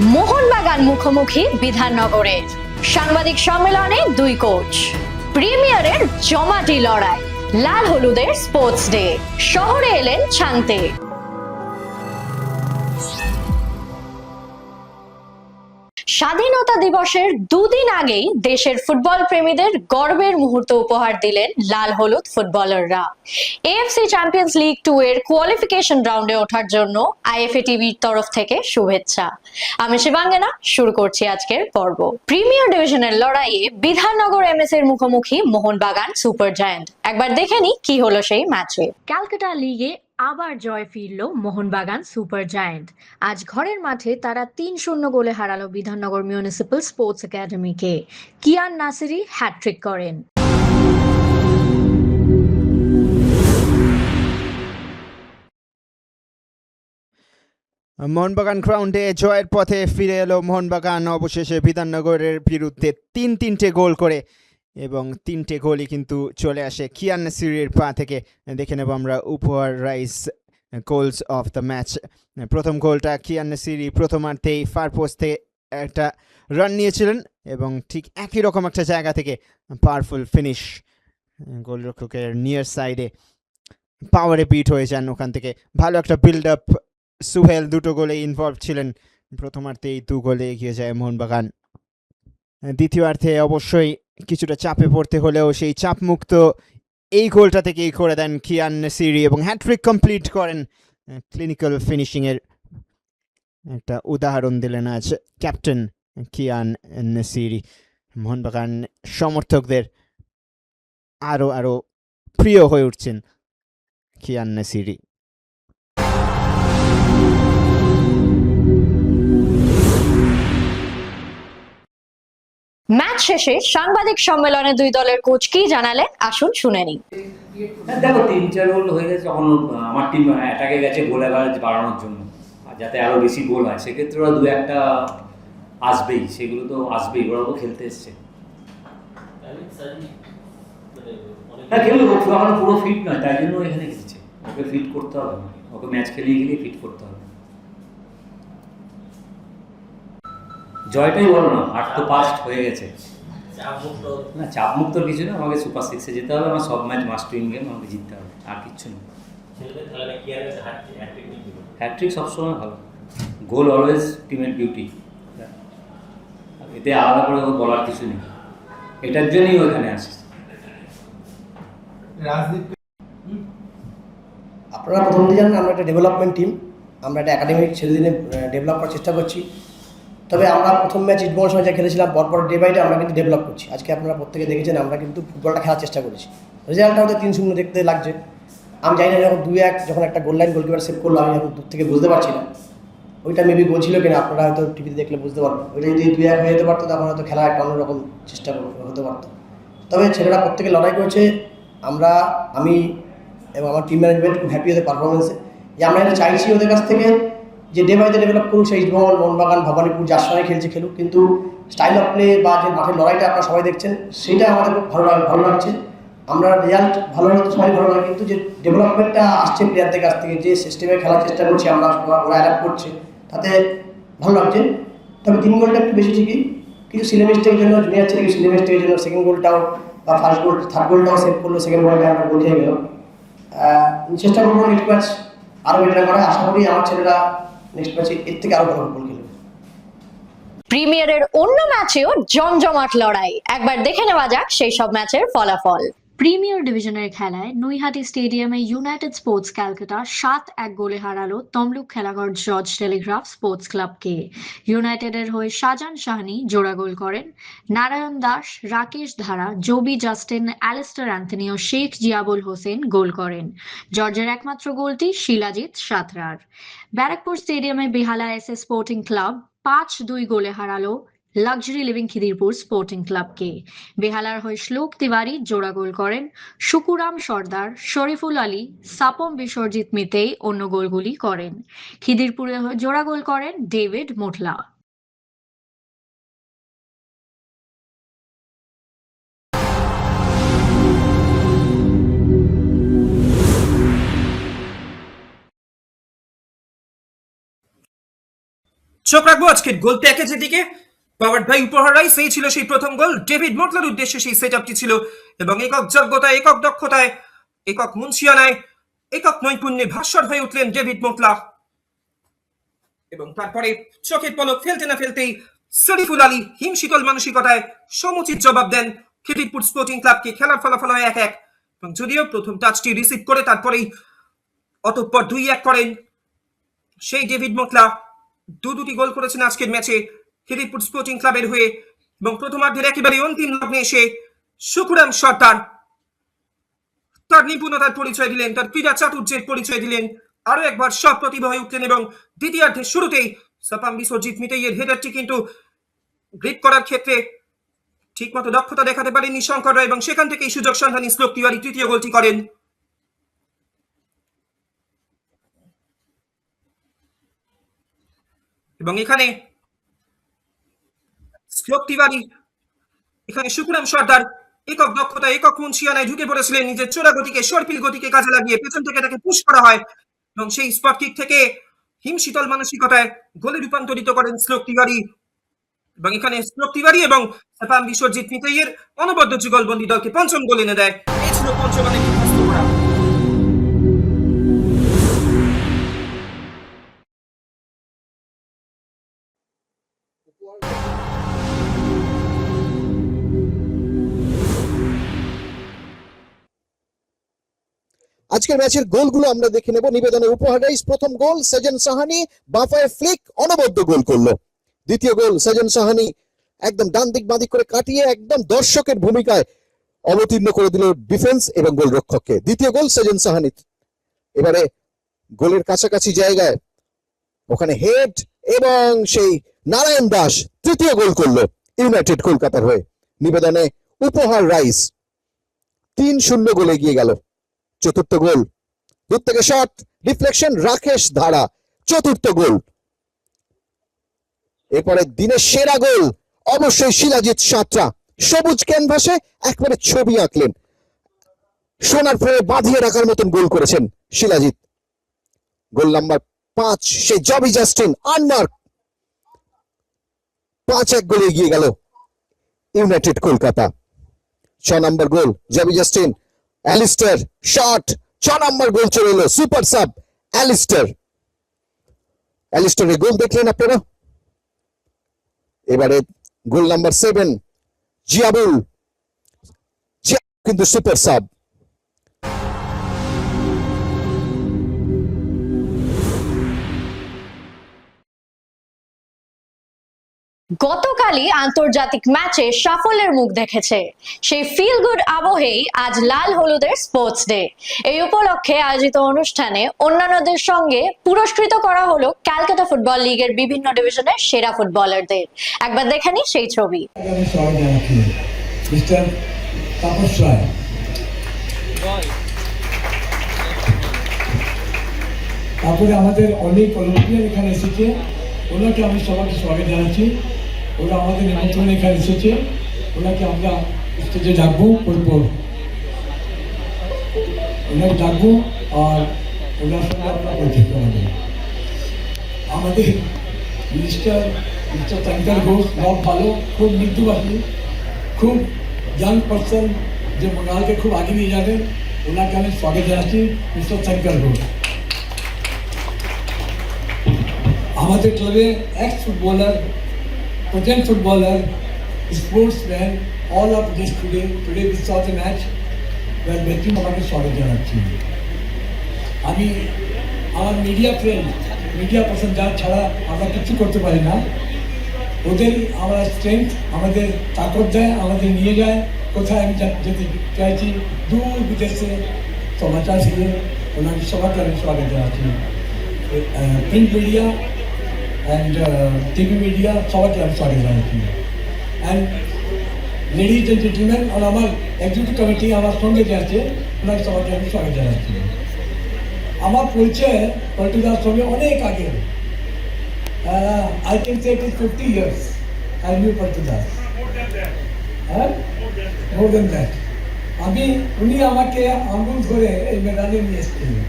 মোহনবাগান মুখোমুখি বিধাননগরের সাংবাদিক সম্মেলনে দুই কোচ। প্রিমিয়ারের জমাটি লড়াই, লাল হলুদের স্পোর্টস ডে, শহরে এলেন ছাংতে। স্বাধীনতা দিবসের দুদিন আগেই দেশের ফুটবল প্রেমীদের গর্বের মুহূর্ত উপহার দিলেন লাল হলুদ ফুটবলাররা। এএফসি চ্যাম্পিয়ন্স লিগ 2 এর কোয়ালিফিকেশন রাউন্ডে ওঠার জন্য আইএফএ টিভির তরফ থেকে শুভেচ্ছা। আমি শিবাঙ্গনা, শুরু করছি আজকের পর্ব। প্রিমিয়ার ডিভিশনের লড়াইয়ে বিধাননগর এমএস এর মুখোমুখি মোহনবাগান সুপার জায়ান্ট। একবার দেখে নি কি হলো সেই ম্যাচে। ক্যালকাটা লিগে আবার জয় ফিরল মোহনবাগান সুপার জায়ান্ট। আজ ঘরের মাঠে তারা 3-0 গোলে হারালো বিধাননগর মিউনিসিপ্যাল স্পোর্টস একাডেমিকে। কিয়ান নাসিরি হ্যাট্রিক করেন। মোহনবাগান গ্রাউন্ডে জয়ের পথে ফিরে এলো মোহনবাগান অবশেষে বিধাননগরের বিরুদ্ধে 3-3টে গোল করে, এবং 3টে গোলই কিন্তু চলে আসে কিয়ান নাসিরের পা থেকে। দেখে নেব আমরা উপহার rice goals of the match. প্রথম গোলটা কিয়ান নাসিরি প্রথমার্ধেই ফার পোস্ট থেকে একটা রান নিয়েছিলেন, এবং ঠিক একই রকম একটা জায়গা থেকে পাওয়ারফুল ফিনিশ, গোলরক্ষকের নিয়ার সাইডে পাওয়ারে বিট হয়ে যান ওখান থেকে। ভালো একটা বিল্ড আপ, সুহেল দুটো গোলে ইনভলভ ছিলেন। প্রথমার্ধেই 2 গোলে এগিয়ে যায় মোহনবাগান। দ্বিতীয়ার্ধে অবশ্যই কিছুটা চাপে পড়তে হলেও সেই চাপমুক্ত এই গোলটা থেকেই করে দেন কিয়ান নাসিরি, এবং হ্যাট্রিক কমপ্লিট করেন। ক্লিনিক্যাল ফিনিশিংয়ের একটা উদাহরণ দিলেন আজ ক্যাপ্টেন কিয়ান নাসিরি। মোহনবাগান সমর্থকদের আরো প্রিয় হয়ে উঠছেন কিয়ান নাসিরি। ম্যাচ শেষে সাংবাদিক সম্মেলনে দুই দলের কোচ কি জানালেন, আসুন শুনে নিই। দেখো 3-4 গোল হয়ে গেছে, তখন আমার টিম অ্যাটাকে গেছে গোল অ্যাভারেজ বাড়ানোর জন্য, আর যাতে আরও বেশি গোল হয়। সেক্ষেত্রে ওরা 2-1টা আসবেই, সেগুলো তো আসবেই, ওরা তো খেলতে এসছে। হ্যাঁ খেলবে, এখন পুরো ফিট নয়, তাই জন্য এখানে খেলছে। ওকে ফিট করতে হবে, ওকে ম্যাচ খেলিয়ে গেলে ফিট করতে হবে। জয়টাই বলো না, 8 তো পাস্ট হয়ে গেছে। না চাপ মুক্তর কিছু না, আমাকে সুপার 6-এ যেতে হবে। আমার সব ম্যাচ মাস্ট উইন গেম, আমাকে জিততে হবে, আর কিচ্ছু না। হ্যাট্রিক সবসময় ভালো, গোল অলওয়েজ টিমের বিউটি, এতে আলাদা করে বলার কিছু নেই। এটার জন্যই ওখানে আসে। আপনারা প্রথম দিকে জানেন আমরা একটা ডেভেলপমেন্ট টিম, আমরা একটা একাডেমিক ছেলেদিনে ডেভেলপ করার চেষ্টা করছি। তবে আমরা প্রথম ম্যাচ ইস্টবেঙ্গল সঙ্গে যা খেলেছিলাম, পরপর ডে বাই ডে আমরা কিন্তু ডেভেলপ করছি। আজকে আপনারা প্রত্যেকে দেখেছেন আমরা কিন্তু ফুটবলটা খেলার চেষ্টা করেছি। রেজাল্টটা হয়তো 3-0 দেখতে লাগছে। আমি জানি না যখন 2-1 যখন একটা গোল লাইন গোলকিপার সেভ করলো, আমি এখন দূর থেকে বুঝতে পারছি না ওইটা মেবি গোল ছিল কিনা। আপনারা হয়তো টিভিতে দেখলে বুঝতে পারবেন। ওইটা যদি 2-1 হয়ে যেতে পারতো, তখন হয়তো খেলা একটা অন্যরকম চেষ্টা হতে পারতো। তবে ছেলেরা প্রত্যেকে লড়াই করেছে। আমি এবং আমার টিম ম্যানেজমেন্ট খুব হ্যাপি ওদের পারফরমেন্সে। যে আমরা এটা চাইছি ওদের কাছ থেকে যে ডে বাই ডে ডেভেলপ করুক, সেই ইস্টবেঙ্গল, মোহনবাগান, ভবানীপুর যার সঙ্গে খেলছে খেলুক, কিন্তু স্টাইল অফ প্লে বা যে মাঠের লড়াইটা আপনারা সবাই দেখছেন, সেইটা আমাদের খুব ভালো লাগছে। আমরা রেজাল্ট ভালো হলে তো সবাই ভালো লাগে, কিন্তু যে ডেভেলপমেন্টটা আসছে প্লেয়ারদের কাছ থেকে, যে সিস্টেমে খেলার চেষ্টা করছি আমরা, ওরা অ্যাডাপ্ট করছে, তাতে ভালো লাগছে। তবে 3 গোলটা একটু বেশি ঠিকই, কিছু সিলে মিস্টেকের জন্য জুনিয়র ছেলে কিছু সিলে মিস্টেকের জন্য সেকেন্ড গোলটাও বা ফার্স্ট গোল থার্ড গোলটাও সেভ করলো, সেকেন্ড গোলটা আমরা গোল খেয়ে গেল। চেষ্টা করবো নেক্সট ম্যাচ আরও বেটার করা। আশা করি আমার ছেলেরা নেক্সট ম্যাচে এর থেকে আরও ভালো ফুটবল খেলবে। প্রিমিয়ারের অন্য ম্যাচেও জমজমাট লড়াই, একবার দেখে নেওয়া যাক সেই সব ম্যাচের ফলাফল। প্রিমিয়ার ডিভিশনের খেলায় নৈহাটি স্টেডিয়ামে ইউনাইটেড স্পোর্টস ক্যালকাটা 7-1 গোলে হারালো তমলুক খেলাঘর জর্জ টেলিগ্রাফ স্পোর্টস ক্লাবকে। ইউনাইটেডের হয়ে শাহজান শাহনি জোড়া গোল করেন। নারায়ণ দাস, রাকেশ ধারা, জবি জাস্টিন, অ্যালিস্টার অ্যান্থনি ও শেখ জিয়াবুল হোসেন গোল করেন। জর্জের একমাত্র গোলটি শিলাজিৎ সাঁতরার। ব্যারাকপুর স্টেডিয়ামে বেহালা এসএস স্পোর্টিং ক্লাব 5-2 গোলে হারালো লাক্সারি লিভিং খিদিরপুর স্পোর্টিং ক্লাবকে। বেহালার হয়ে শ্লোক তিওয়ারি জোড়া গোল করেন। শুকুরাম সর্দার, শরীফুল আলী, সাপম বিশ্বজিৎ মিতেই অন্য গোলগুলি করেন। খিদিরপুরে হয়ে জোড়া গোল করেন ডেভিড মোটলা। চোখ রাখবো আজকের গোল প্যাকেজের দিকে। পাওয়ার্ড বাই উপহার রাইস, এই ছিল সেই প্রথম গোল। ডেভিড মোটলার উদ্দেশ্যে সেই সেটআপটি ছিল এবং একক যোগ্যতায়, একক দক্ষতায়, একক মুন্সিয়ানায়, একক নৈপুণ্যে ভাস্বর হয়ে উঠলেন ডেভিড মোটলা। এবং তারপরে চোখের পলক ফেলতে না ফেলতেই শরীফুল আলী হিমশীতল মানসিকতায় সমুচিত জবাব দেন খিদিরপুর স্পোর্টিং ক্লাবকে। খেলার ফলাফল হয় 1-1 এবং যদিও প্রথম টাচটি রিসিভ করে তারপরেই অতঃপর 2-1 করেন সেই ডেভিড মোটলা। দুটি গোল করেছেন আজকের ম্যাচে খিদিরপুর স্পোর্টিং ক্লাবের হয়ে। এবং প্রথমার্ধের একেবারে অন্তিম লগ্নে এসে সুকুরাম সর্দার তার নিপুণতার পরিচয় দিলেন, তার ক্রীড়া চাতুর্যের পরিচয় দিলেন, আরো একবার সব প্রতিভা হয়ে উঠলেন এবং দ্বিতীয়ার্ধের শুরুতেই সাপাম বিশ্বজিৎ মিতেইয়ের হেডারটি কিন্তু গ্রিপ করার ক্ষেত্রে ঠিকমতো দক্ষতা দেখাতে পারেননি শঙ্কর রায় এবং সেখান থেকেই সুযোগ সন্ধানী শ্লোক তিওয়ারি তৃতীয় গোলটি করেন। এবং এখানে শ্লোক তিওয়ারি, এখানে সুকুরাম সর্দার একক দক্ষতা, একক মুন্সিয়ানায় ঢুকে পড়েছিলেন, নিজের চোরা গতিকে, সর্পিল গতিকে কাজে লাগিয়ে পেছন থেকে তাকে পুশ করা হয় এবং সেই স্পট কিক থেকে হিমশীতল মানসিকতায় গোলে রূপান্তরিত করেন শ্লোক তিওয়ারি। এবং এখানে শ্লোক তিওয়ারি এবং সাপাম বিশ্বজিৎ মিতেইয়ের অনবদ্য যুগলবন্দি দলকে পঞ্চম গোল এনে দেয়। এই ছিল পঞ্চমানে বিধ্বস্ত করা। আজকের ম্যাচের গোলগুলো আমরা দেখে নেব। নিবেদনে উপহার রাইস প্রথম গোল, সাজন সাহানি বাফায় ফ্লিক অনবদ্য গোল করলো। দ্বিতীয় গোল সাজন সাহানি একদম ডান দিক বাঁ দিক করে কাটিয়ে একদম দর্শকের ভূমিকায় অবতীর্ণ করে দিল ডিফেন্স এবং গোলরক্ষককে। দ্বিতীয় গোল সাজন সাহানি। এবারে গোলের কাছাকাছি জায়গায় ওখানে হেড এবং সেই নারায়ণ দাস তৃতীয় গোল করলো ইউনাইটেড কলকাতার হয়ে। নিবেদনে উপহার রাইস 3-0 গোলে এগিয়ে গেল। চতুর্থ গোল দূর থেকে শট রিফ্লেকশন রাকেশ ধারা, চতুর্থ গোল। এরপরে দিনের সেরা গোল অবশ্যই শিলাজিৎ সাঁতরা, সবুজ ক্যানভাসে একবারে ছবি আঁকলেন, সোনার ফ্রেমে বাঁধিয়ে রাখার মতন গোল করেছেন শিলাজিৎ। গোল নাম্বার 5 সেই জবি জাস্টিন আনমার্ক, 5-1 গোলে এগিয়ে গেল ইউনাইটেড কলকাতা। 6 নম্বর গোল জবি জাস্টিন, অ্যালিস্টার শট, 6 নম্বর গোল চলে এলো সুপার সাব অ্যালিস্টার। অ্যালিস্টারের গোল দেখলেন আপনারা। এবারে গোল নাম্বার 7 জিয়াবুল, কিন্তু সুপার সাব। গতকালই আন্তর্জাতিক ম্যাচে সাফল্যের মুখ দেখেছে সেই ফিল গুড আবহেই আজ লাল হলুদের স্পোর্টস ডে। এই উপলক্ষে আয়োজিত অনুষ্ঠানে অন্যান্যদের সঙ্গে পুরস্কৃত করা হলো ক্যালকাটা ফুটবল লিগের বিভিন্ন ডিভিশনের সেরা ফুটবলারদের। একবার দেখে নিই সেই ছবি। তারপরে আমাদের অনেক অলিম্পিয়ান এখানে এসেছে, ওনাকে আমি সবাইকে স্বাগত জানাচ্ছি। ওরা আমাদের নিমন্ত্রণে এখানে এসেছে, ওনাকে আমরা স্টেজে ডাকবো, ওনাকে ডাকবো আর ওনার সঙ্গে আমরা পরিচয় করাবো। আমাদের মিস্টার শঙ্কর ঘোষ খুব ভালো, খুব মৃদুভাষী, খুব ইয়াং পার্সন, যে মনালকে খুব আগে নিয়ে যাবেন, ওনাকে আমি স্বাগত জানাচ্ছি মিস্টার শঙ্কর ঘোষ। আমাদের ক্লাবে x footballer, present footballer, sportsman, all of this today we saw the match where ব্যক্তি আমাকে স্বাগত জানাচ্ছি। আমি আমার মিডিয়া ফ্রেন্ড, মিডিয়া পার্সন যারা ছাড়া আমরা কিছু করতে পারি না, ওদের আমরা স্ট্রেংথ, আমাদের তাকত দেয়, আমাদের নিয়ে যায় কোথায় আমি যেতে চাইছি, দূর বিদেশে সমাচার ছিল, ওনাকে সবাইকে আমি স্বাগত জানাচ্ছি। Print media and TV media সবাইকে আমি স্বাগত জানাচ্ছি। অ্যান্ড লেডিজ এন্ড জেন্টলম্যান, আর আমার এক্সিকিউটিভ কমিটি আমার সঙ্গে যে আছে ওনাকে সবাইকে আমি স্বাগত জানাচ্ছি। আমার পরিচয় পল্টু দাস সঙ্গে অনেক আগে, I can say it is 50 years I knew Paltu Das, হ্যাঁ মোর দেন দ্যাট। উনি আমাকে আঙ্গুল ধরে এই মেদানে নিয়ে এসেছিলেন,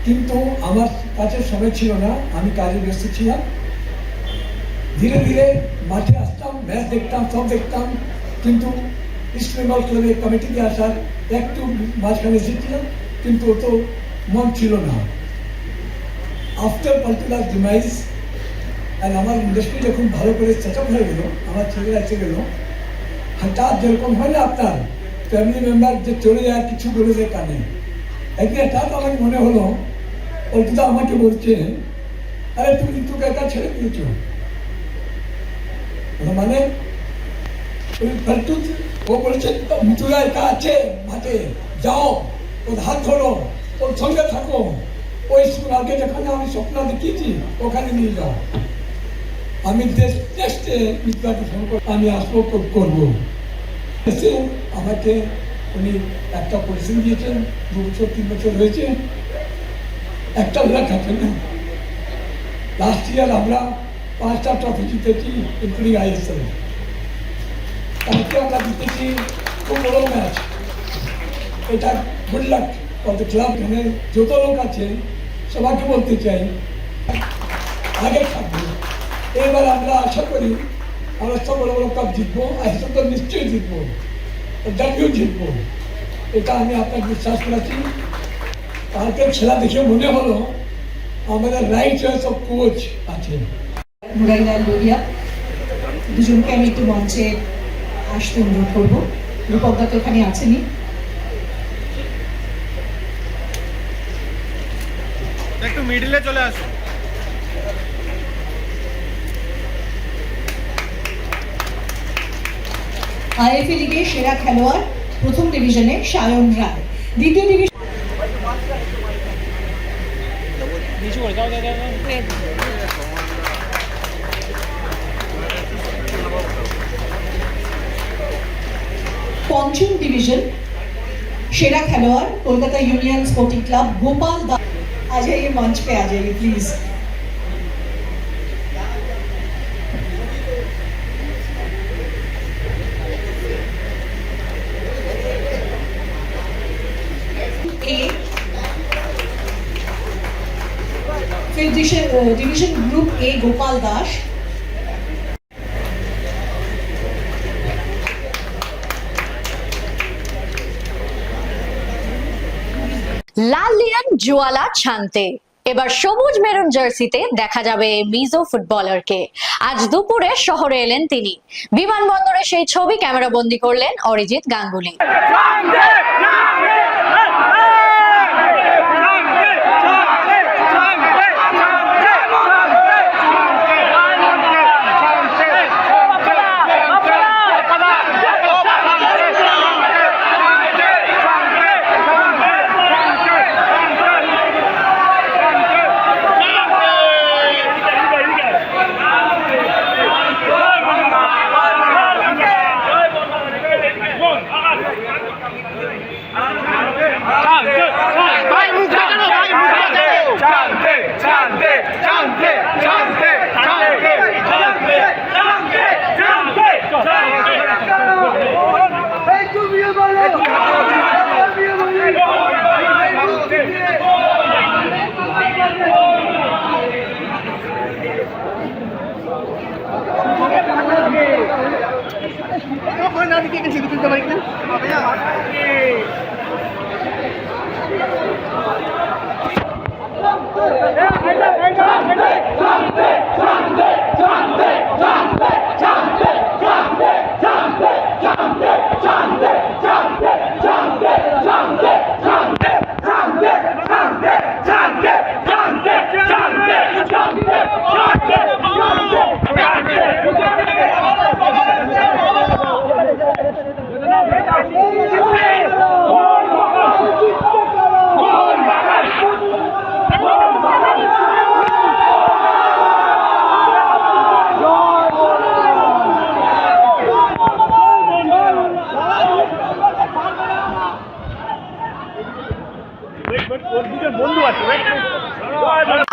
কিন্তু আমার কাছে সময় ছিল না, আমি কাজে ব্যস্ত ছিলাম। ধীরে ধীরে মাঠে আসতাম, ম্যাচ দেখতাম, সব দেখতাম, কিন্তু ইস্ট বেঙ্গল ক্লাবের কমিটিতে আসার একটু মাঝখানে এসেছিলাম, কিন্তু ও তো মন ছিল না। আফটার পার্টিকুলার ডিমাইজ আর আমার ইন্ডাস্ট্রি যখন ভালো করে সেট আপ হয়ে গেল, আমার ছেলেরা এসে গেল, হঠাৎ যেরকম হয় না আপনার ফ্যামিলি মেম্বার যে চলে যায় কিছু বলে যায় কানে, একদিন হঠাৎ আমার মনে হলো অর্পিতা আমাকে বলছে, আরে তুমি তোকে একা ছেড়ে দিয়েছো, মানে ও বলছে মিতুরা একা আছে মাঠে, যাও ওর হাত ধরো, ওর সঙ্গে থাকো, ওই আগে যেখানে আমি স্বপ্ন দেখিয়েছি ওখানে নিয়ে যাও। আমি নেক্সটে মিত্রাকে ফোন করে আমি আসবো, করবো। এসে আমাকে উনি একটা পজিশন দিয়েছেন, 2 বছর 3 বছর হয়েছে, একটা লেখা আছে না। লাস্ট ইয়ার আমরা 5টা ট্রফি জিতেছি, ইনক্লুডিং ISL। কালকে আমরা জিতেছি খুব বড় ম্যাচ, এটা good luck for the club. এখানে যত লোক আছে সবাইকে বলতে চাই আগে থাকবে। এবার আমরা আশা করি আমরা সব বড় বড় কাপ জিতবো, ISL তো নিশ্চয়ই জিতবো, ডাব্লিউ জিতবো, এটা আমি আপনাকে বিশ্বাস করাচ্ছি। কালকে খেলা দেখে মনে হলো আমাদের রাইট চয়েস অফ কোচ আছে। মুরাইনা লোহিয়া দুজনকে আমি একটু মঞ্চে আসতে অনুরোধ করবো। রূপকদা তো ওখানে আছেনই। একটু মিডলে চলে আসুন। IFA লিগের সেরা খেলোয়াড় প্রথম ডিভিশনে সায়ন রায়, দ্বিতীয় ডিভিশন পঞ্চম ডিভিশন সেরা খেলোয়াড় Kolkata union sporting club Gopal Das. आ जाइए मंच पे, आ जाइए प्लीज। फिर division group A Gopal Das. লাল লিয়ন জুয়ালা ছানতে এবার সবুজ মেরুন জার্সিতে দেখা যাবে মিজো ফুটবলারকে। আজ দুপুরে শহরে এলেন তিনি। বিমানবন্দরে সেই ছবি ক্যামেরাবন্দি করলেন অরিজিৎ গাঙ্গুলি।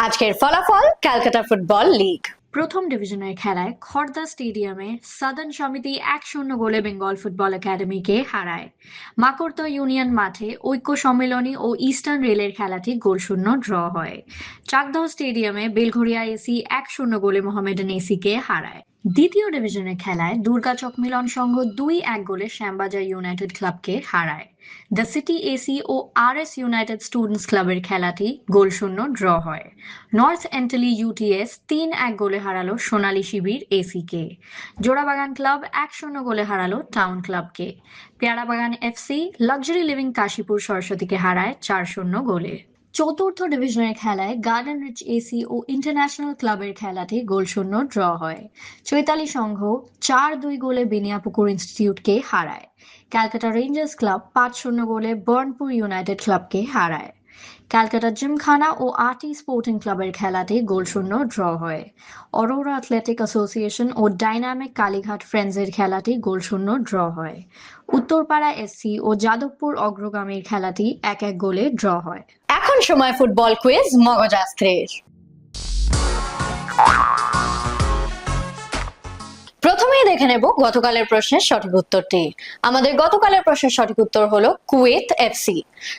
আজকের ফলাফল ক্যালকাটা ফুটবল লিগ। প্রথম ডিভিশনের খেলায় খড়দা স্টেডিয়ামে সাদার্ন সমিতি 1-0 গোলে বেঙ্গল ফুটবল একাডেমিকে হারায়। মাকড়দহ ইউনিয়ন মাঠে ঐক্য সম্মেলনী ও ইস্টার্ন রেলের খেলাটি গোলশূন্য ড্র হয়। চাকদহ স্টেডিয়ামে বেলঘরিয়া এসি 1-0 গোলে মোহামেডান এসিকে হারায়। দ্বিতীয় ডিভিশনের খেলায় দুর্গাচক মিলন সংঘ 2-1 গোলে শ্যামবাজার ইউনাইটেড ক্লাবকে হারায়। দ্য সিটি এসি ও আরএস ইউনাইটেড স্টুডেন্টস ক্লাবের খেলাটি গোলশূন্য ড্র হয়। নর্থ এন্টলি ইউটিএস 3-1 গোলে হারালো সোনালী শিবির এসিকে। জোড়াবাগান ক্লাব 1-0 গোলে হারালো টাউন ক্লাবকে। Peyarabagan FC luxury living Kashipur সরস্বতীকে হারায় 4-0 গোলে। চতুর্থ ডিভিশনের খেলায় গার্ডেন রিচ এসি ও ইন্টারন্যাশনাল ক্লাবের খেলাটি গোলশূন্য ড্র হয়। চৈতালি সংঘ 4-2 গোলে বেনিয়াপুকুর ইনস্টিটিউটকে হারায়। ক্যালকাটা রেঞ্জার্স ক্লাব 5-0 গোলে বর্নপুর ইউনাইটেড ক্লাবকে হারায়। ক্যালকাটা জিমখানা ও আরটি স্পোর্টিং ক্লাবের খেলাটি গোলশূন্য ড্র হয়। অরোরা অ্যাথলেটিক অ্যাসোসিয়েশন ও ডাইনামিক কালীঘাট ফ্রেন্ডসের খেলাটি গোলশূন্য ড্র হয়। উত্তরপাড়া এসসি ও যাদবপুর অগ্রগামীর খেলাটি 1-1 গোলে ড্র হয়। এখন সময় ফুটবল কুইজ মগজাস্ত্রের। প্রথমেই দেখে নেব গতকালের প্রশ্নের সঠিক উত্তরটি। আমাদের গতকালের প্রশ্নের সঠিক উত্তর হলো কুয়েত এফসি।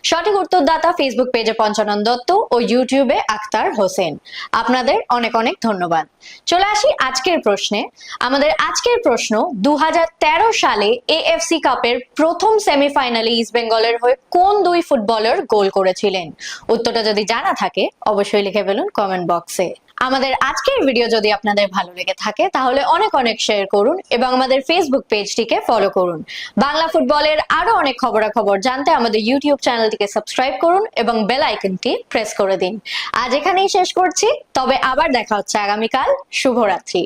সঠিক উত্তরদাতা ফেসবুক পেজে পঞ্চানন দত্ত ও ইউটিউবে আক্তার হোসেন। আপনাদের অনেক অনেক ধন্যবাদ। চলে আসি আজকের প্রশ্নে। আমাদের আজকের প্রশ্ন, 2013 সালে এএফসি কাপের প্রথম সেমিফাইনালে ইস্ট বেঙ্গলের হয়ে কোন 2 ফুটবলার গোল করেছিলেন? উত্তরটা যদি জানা থাকে অবশ্যই লিখে ফেলুন কমেন্ট বক্সে। আমাদের আজকের ভিডিও যদি আপনাদের ভালো লেগে থাকে তাহলে অনেক অনেক শেয়ার করুন এবং আমাদের ফেসবুক পেজটিকে ফলো করুন। বাংলা ফুটবলের আরো অনেক খবরাখবর জানতে আমাদের ইউটিউব চ্যানেলটিকে সাবস্ক্রাইব করুন এবং বেল আইকনটি প্রেস করে দিন। আজ এখানেই শেষ করছি, তবে আবার দেখা হচ্ছে আগামীকাল। শুভরাত্রি।